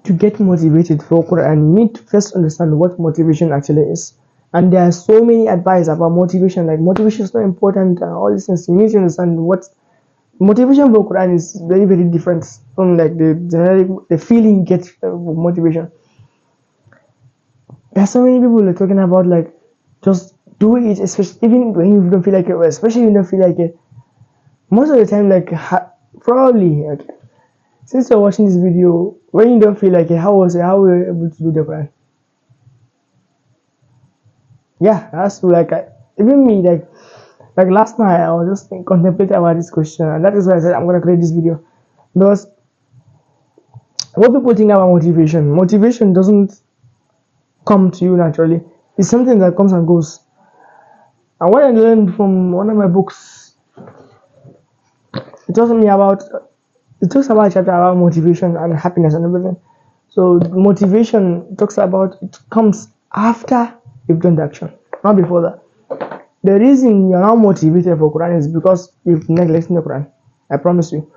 to get motivated for Quran, you need to first understand what motivation actually is. And there are so many advice about motivation, like motivation is not important, all these things. You need to understand what motivation for Quran is very, very different from like the generic, the feeling you get motivation. There are so many people are talking about like just do it, especially even when you don't feel like it, or especially when you don't feel like it. Most of the time, like probably okay. Since you're watching this video, when you don't feel like it, how were you able to do the Quran? Yeah, that's like even me like last night I was just contemplating about this question, and that is why I said I'm gonna create this video. Because what people think about motivation doesn't come to you naturally. It's something that comes and goes. And what I learned from one of my books, it talks about a chapter about motivation and happiness and everything. So motivation talks about it comes after you've done the action, not before that. The reason you're not motivated for Quran is because you've neglected the Quran. I promise you.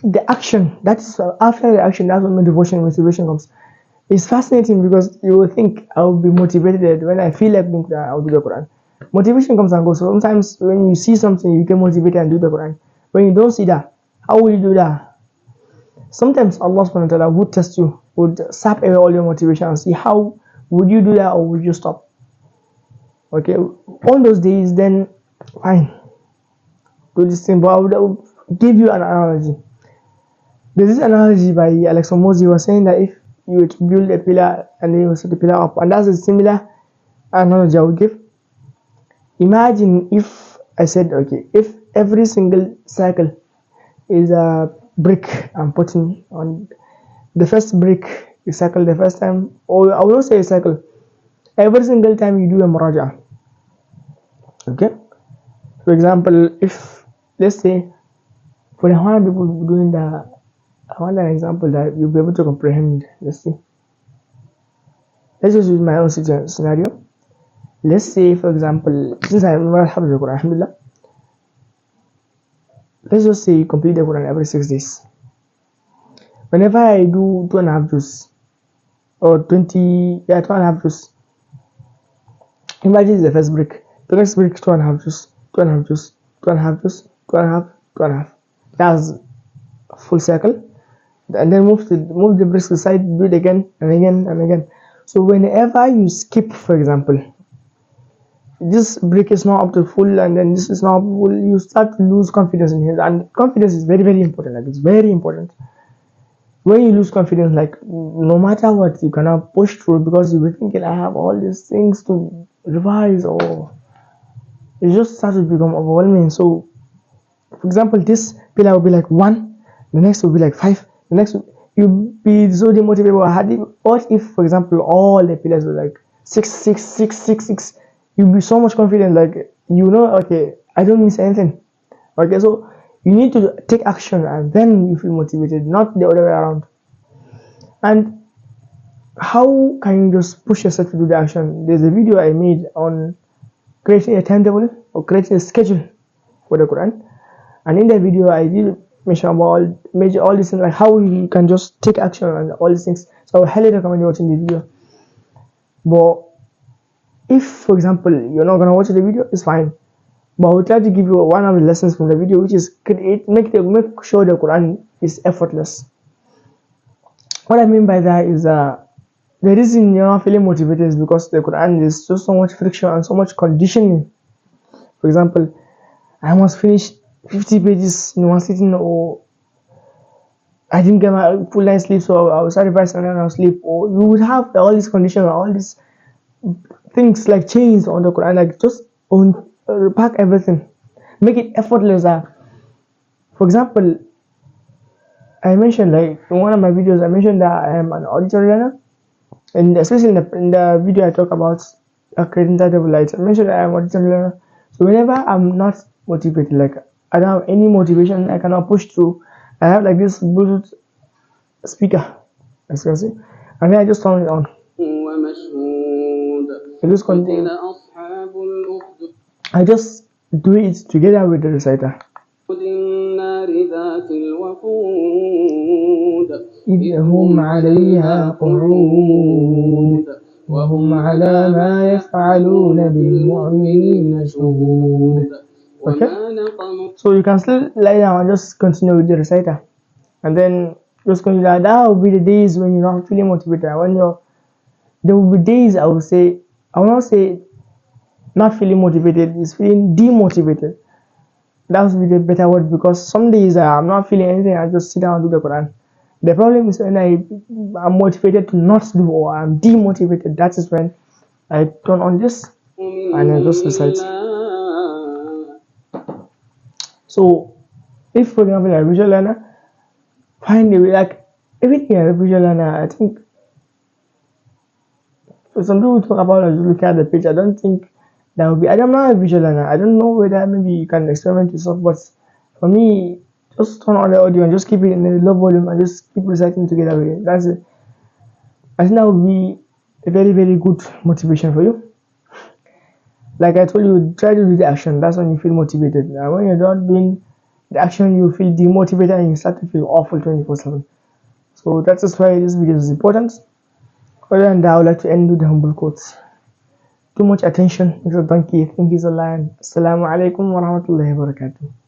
The action, that is after the action, that's when motivation comes. It's fascinating because you will think I'll be motivated when I feel like doing Quran, I'll do the Quran. Motivation comes and goes. So sometimes when you see something, you get motivated and do the Quran. When you don't see that, how will you do that? Sometimes Allah subhanahu wa ta'ala would test you, would sap away all your motivation and see how would you do that or would you stop. Okay, on those days, then fine, do this thing. But I would give you an analogy. There's this analogy by Alex Omozi was saying that if you were to build a pillar and then you set the pillar up, and that's a similar analogy I would give. Imagine if I said, okay, if every single cycle is a brick I'm putting on the first brick you cycle the first time, or I will not say a cycle, every single time you do a muraja. Okay, for example, if let's say for the 100 people doing the, I want an example that you'll be able to comprehend. Let's see, let's just use my own scenario. Let's say for example, since I'm not having the Quran, alhamdulillah, let's just say you complete the Quran every 6 days. Whenever I do 2.5 juz or 20, yeah, 2.5 juz, imagine the first brick, the next brick 2.5 juz, 2.5 juz, 2.5 juz, 2.5, 2.5. That's a full circle, and then move the bricks aside, do it again and again and again. So whenever you skip, for example, this brick is not up to full and then this is not full, you start to lose confidence in it. And confidence is very, very important. Like, it's very important. When you lose confidence, like no matter what, you cannot push through because you'll be thinking I have all these things to revise, or it just starts to become overwhelming. So for example, this pillar will be like 1, the next will be like 5, the next you'll be so demotivated. What if for example all the pillars were like 6, 6, 6, 6, 6? You'll be so much confident, like okay, I don't miss anything. Okay, so you need to take action and then you feel motivated, not the other way around. And how can you just push yourself to do the action? There's a video I made on creating a timetable or creating a schedule for the Quran, and in that video I did mention about all these things, like how you can just take action and all these things. So I highly recommend you watching the video. But if for example you're not gonna watch the video, it's fine. But I will try to give you one of the lessons from the video, which is make sure the Quran is effortless. What I mean by that is the reason you're not feeling motivated is because the Quran is just so much friction and so much conditioning. For example, I must finish 50 pages in one sitting, or I didn't get my full night's sleep, so I will sacrifice an hour of sleep. Or you would have all these conditions, all these things like chains on the Quran, like just pack everything, make it effortless. For example, I mentioned, like in one of my videos, I mentioned that I am an auditory learner, and especially in the video I talk about creating title lights, I mentioned that I am an auditory learner. So whenever I'm not motivated, like I don't have any motivation, I cannot push through, I have like this Bluetooth speaker, as you can see, and then I just turn it on. I just do it together with the reciter. إذ هم عليها قعود وهم على ما يفعلون بالمؤمنين شهود. Okay? So you can still lie down and just continue with the reciter. And then just continue that will be the days when you're not feeling motivated. There will be days I will not say not feeling motivated, is feeling demotivated. That would be the better word, because some days I'm not feeling anything, I just sit down and do the Quran. The problem is when I'm motivated to not do, or I'm demotivated, that is when I turn on this and I just recite. So if, for example, a visual learner, find a way, like everything a visual learner, I think for some people talk about looking at the page, I don't think that would be, I'm not a visual learner, I don't know whether maybe you can experiment yourself, but for me, just turn on the audio and just keep it in a low volume and just keep reciting together with it. That's it. I think that would be a very, very good motivation for you. Like I told you, try to do the action. That's when you feel motivated. And when you're not doing the action, you feel demotivated and you start to feel awful 24/7. So that is why this video is important. Other than that, I would like to end with the humble quotes. Too much attention is a donkey, think he's a lion. Assalamu alaikum wa rahmatullahi wa barakatuh.